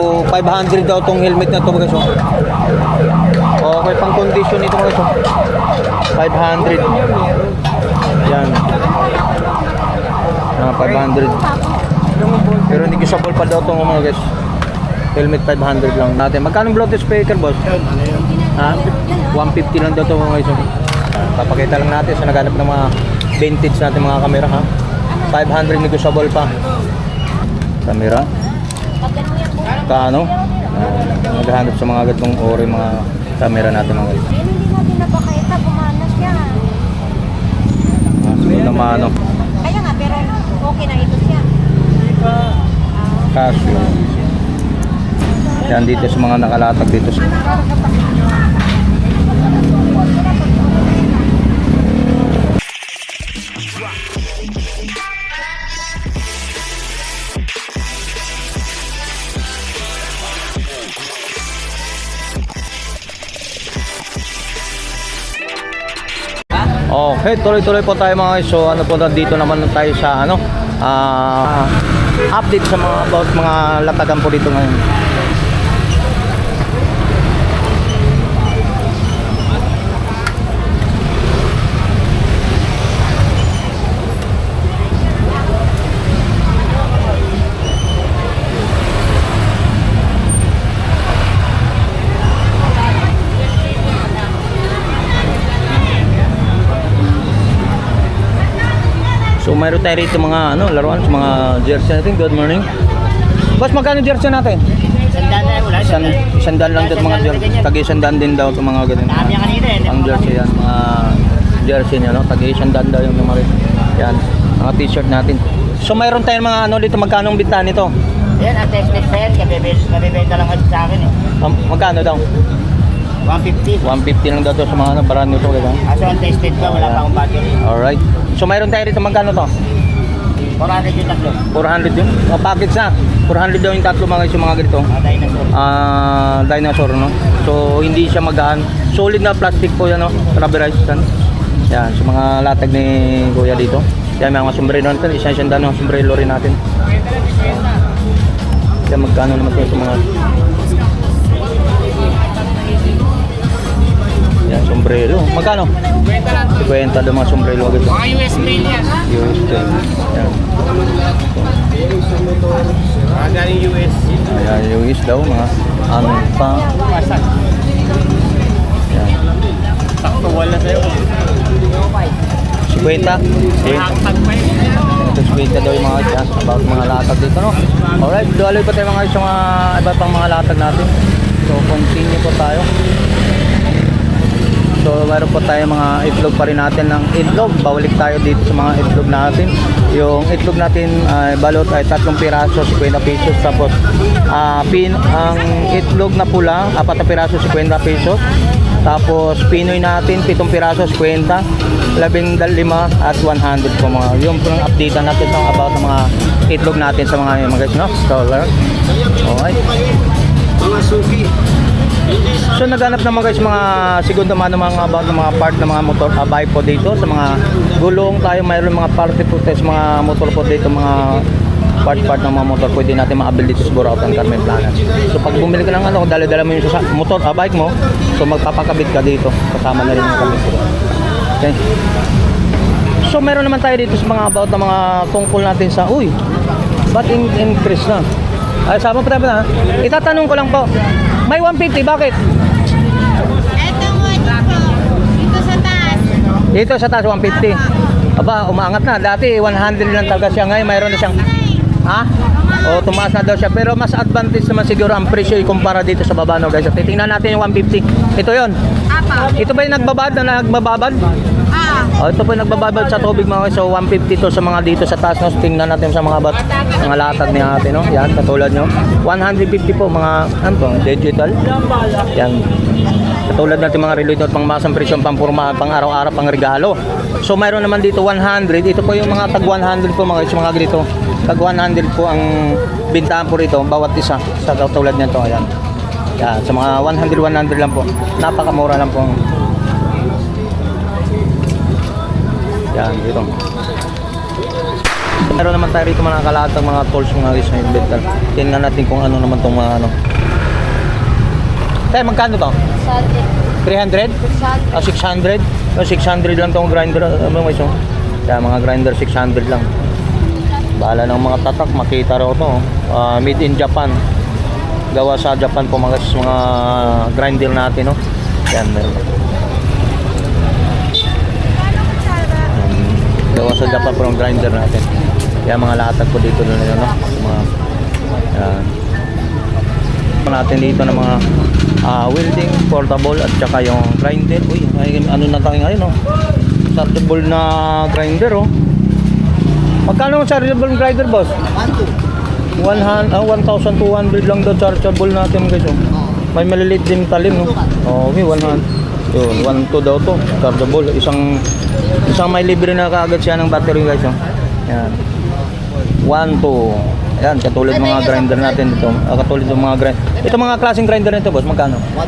So, 500 daw tong helmet na to guys. Okay, pang condition ito guys. 500. Yan. 500. Pero hindi usable pa daw itong mga guys. Helmet 500 lang natin. Magkano Bluetooth speaker boss? Ha? 150 lang daw ito mga guys. Papakita lang natin sa naghanap ng mga vintage natin mga kamera ha. 500 negotiable pa. Kamera. Kaano? Maghahanap sa mga gatong ori mga kamera natin mga guys. Hindi natin napakita, pumanas siya. Sunod na mano. Kaya nga, pero okay na ito siya. Casio. Yan dito sa mga nakalatag dito. Okay, tuloy-tuloy po tayo mga guys. So ano po dito naman tayo sa ano update sa mga about mga latagan po dito ngayon. So mayroon tayo rito mga ano, laruan sa mga jersey natin. Good morning. Boss, magkano jersey natin? Sandaan lang dito mga jersey. Tagi-sandaan din daw itong mga ganun. Ang jersey yan, mga jersey niya, no? Tagi-sandaan daw yung mga yan, mga t-shirt natin. So mayroon tayong mga ano dito, magkano ang bintahan nito? Yan, ang tested pa yan. Nabibenta lang kasi sa akin eh. Magkano daw? 150. 150 lang daw to sa mga ano, brand nito kaya. Kaso ang tested pa, wala pa akong battery. Alright. So mayroon tayo rito magkano to? 400 yung tatlo. 400 yun? Package na. 400 daw yung tatlo mga guys, yung mga ganito. Dinosaur. Dinosaur, no? So hindi siya magaan. Solid na plastic po yan, no? Rubberized yan. Yan, sa mga latag ni Kuya dito. Yan, mga sombrero natin. Isang dano sombrero rin natin. Yan, magkano naman ito sa mga... Yan, sombrero. Magkano? 50 daw mga sombrero. Mga US mail yan. US din. Yan. Galing US. Ayan, US daw, mga ano pa. Yan. Sakto, wala sa'yo. 50. Hashtag pa yun. Ito 50 daw yung mga dyan about mga latag dito, no? Alright, dualoy pa tayo mga guys yung mga iba pang mga latag natin. So, continue po tayo. So mayroon po tayo mga itlog pa rin natin ng itlog. Bawalik tayo dito sa mga itlog natin. Yung itlog natin balot ay 3 piraso 50 pesos. Tapos ang itlog na pula 4 piraso 50 pesos. Tapos Pinoy natin 7 piraso 50, 15 at 100 po mga. Yung pong update natin about ng mga itlog natin sa mga guys, no? Dollar. Alright. Mga suki. So naghanap naman guys mga segundo mano mga about ng mga part ng mga motor bike po dito sa mga gulong tayo, mayroon mga party po sa mga motor po dito, mga part ng mga motor pwede natin maabil dito sa Burautan Carmen Planas. So pag bumili ka ng ano, dala-dala mo yung motor bike mo, so magpapakabit ka dito kasama na rin yung kabit. Okay. So meron naman tayo dito sa mga about ng mga tungkol natin sa ba't increase na? Ay, sama pa tayo na. Itatanong ko lang po. May 150, bakit? Etong po, dito sa taas. Dito sa taas, 150. Aba, umaangat na. Dati, 100 lang talaga siya. Ngayon, mayroon na siyang... Ha? O, tumaas na daw siya. Pero mas advantage naman siguro ang presyo ikumpara dito sa baba, no, guys. Titingnan natin yung 150. Ito yon. Apa. Ito ba yung nagbababad? Ito po yung nagbababad sa tubig mga guys. So 150 to sa mga dito sa taas, no? So, tingnan natin sa mga mga latag ni ate, no? Yan, katulad nyo. 150 po mga ano po, digital. Yan. Katulad natin mga reload at pang masang presyon, pang purma, pang araw-araw, pang regalo. So mayroon naman dito 100. Ito po yung mga tag 100 po mga guys, mga ganito. Tag 100 po ang bintahan po rito bawat isa sa katulad nito. Ayan. Yan, sa mga 100 lang po. Napakamura lang po. Yan, dito. Meron naman tayo rito mga nakalatag mga tools mga guys na inventor. Tingnan natin kung ano naman itong mga ano. Tayo, magkano to? 300? 600? 600 lang itong grinder. Ano guys, oh? Kaya mga grinder 600 lang. Bahala ng mga tatak, makita raw to. Made in Japan. Gawa sa Japan po mga guys, mga grinder natin, no? Yan, meron. Gawa sa Japan po ng grinder natin. Kaya mga latag po dito na yun, no? Mga, yan. Natin dito ng mga welding, portable at saka yung grinder. Uy, ano na tayo ngayon, no? Chargeable na grinder, oh. Magkano ang chargeable grinder, boss? 1,200 lang daw chargeable natin, guys, oh. May maliliit din talim, no? Okay, 100. Yun, 1,200 daw to, chargeable. Isang may libre na kaagad siya ng battery, guys, oh. Yan. 1,200. Yan, katulad mga grinder natin dito. Katulad ng mga grinder. Ito mga klaseng grinder nito, boss, magkano? 1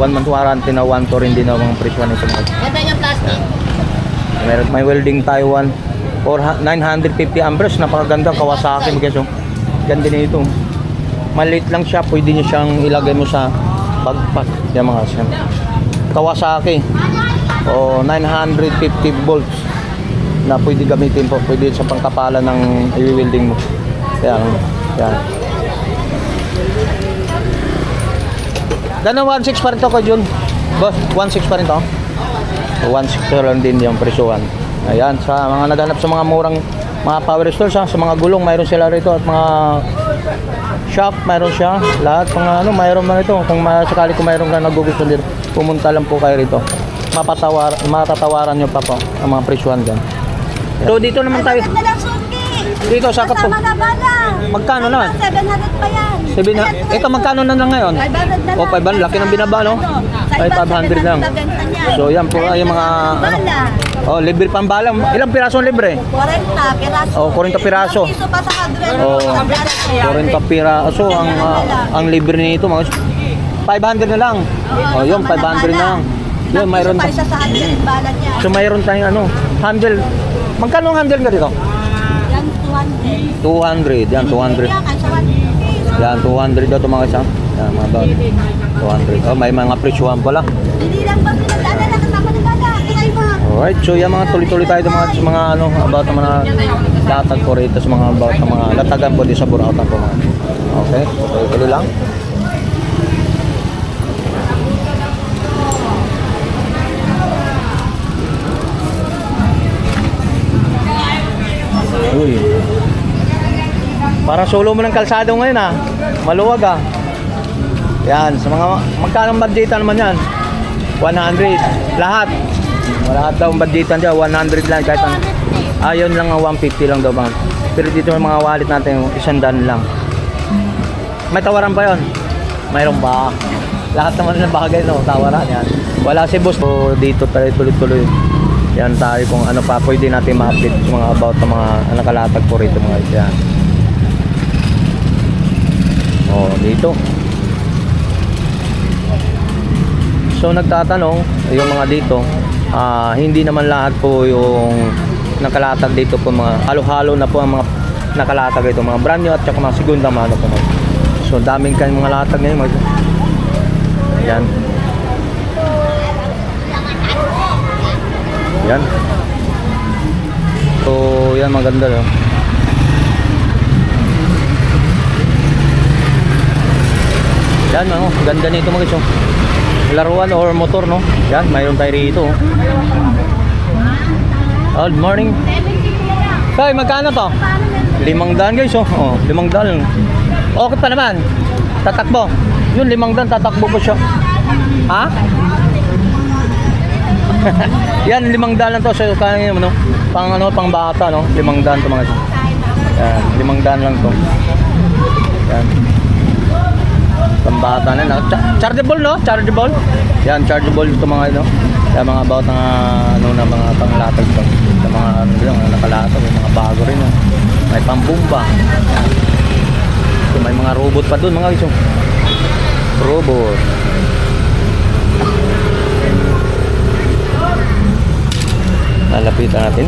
month warranty na 1,200 rin din ang mga presyo nito. Ganda yung plastic. Meron may welding Taiwan for 950 amperes, napakaganda Kawasaki guys, oh. Ganda nito. Maliit lang siya, pwede niyo siyang ilagay mo sa backpack. Yan mga siya. Kawasaki. O 950 volts na pwede gamitin po, pwede sa pangkapalan ng i-welding mo. Yan. Yan. Gano'n 1.6 pa rin to ko Jun? Boss, 1.6 pa rin to? 1.6 lang din yung presyuhan. Ayan, sa mga naghanap sa mga murang mga power stores, sa mga gulong, mayroon sila rito at mga shock, mayroon siya. Lahat, mga ano, mayroon man ito. Kung sakali kung mayroon ka nagugusto din, pumunta lang po kayo rito. Matatawaran nyo pa po ang mga presyuhan dyan. So dito naman tayo. Dito sa kapo. Magkano naman? 700 pa yan. Ito magkano na lang ngayon? 500 na lang. O 500, laki ng binaba, no? Ay 500 lang. So yan po ay mga ano. Oh, libre pang balang. Ilang piraso ang libre? 40 piraso. Oh, 40 piraso. Piso pa sa hardware. Oh, 40 piraso ang libre nito mga 500 na lang. Oh, yun 500 na lang. Yun mayroon pa. Piso pa sa hardware balan niya. So mayroon tayong ano, handle. Magkano ang handle ka dito? Yan 200. 200. Yan 200. Yan 200 daw ito mga isa. Yan mga bag. 200. Oh, may mga presyuhan pala. Hindi lang ba pinagdala na kasama ni Dada? Kinay mo. Alright, so yan mga tuloy-tuloy tayo mga ano about ng mga latag ko rito sa mga about ng mga latagan po di sa Burautan po mga. Okay, tuloy-tuloy lang. Uy. Para solo mo ng kalsado ngayon ah. Maluwag ah. Yan, sa mga magkano ang budgetan naman yan? 100 lahat. Lahat daw ang budgetan dyan 100 lang kahit ang ayon lang ang 150 lang daw bang. Pero dito yung mga wallet natin 100 lang. May tawaran pa yon? Mayroon ba? Lahat naman ng bagay no, tawaran yan. Wala si boss. So, dito tayo tuloy-tuloy. Yan tayo kung ano pa pwede natin ma-update sa mga about ng mga nakalatag po rito mga yan. Oh, dito. So nagtatanong yung mga dito, hindi naman lahat po yung nakalatag dito po mga halo-halo na po ang mga nakalatag dito, mga brand new at saka mga segunda mano po. So daming kayong mga latag ngayon mga. Yan. Yan. So yan maganda no. Yan mga ganda nito mga guys. Laruan or motor no. Yan, mayroon tayo rito. Good morning. Tay, magkano to? 500 guys oh. Oh, 500. Okay pa naman. Tatakbo. Yun 500 tatakbo po siya. Ha? Yan 500 lang to sa kanya no. Pang ano, pang bata no. 500 to mga. Yan, 500 lang to. Yan. Pambata na. Chargeable no? Chargeable. Yan, chargeable ito mga ano. Yan mga about ng ano na mga panglatag to. Sa mga ano yung nakalatag, may mga bago rin no. May pambumba. Yan. So, may mga robot pa doon mga guys. Robot. Lalapitan natin.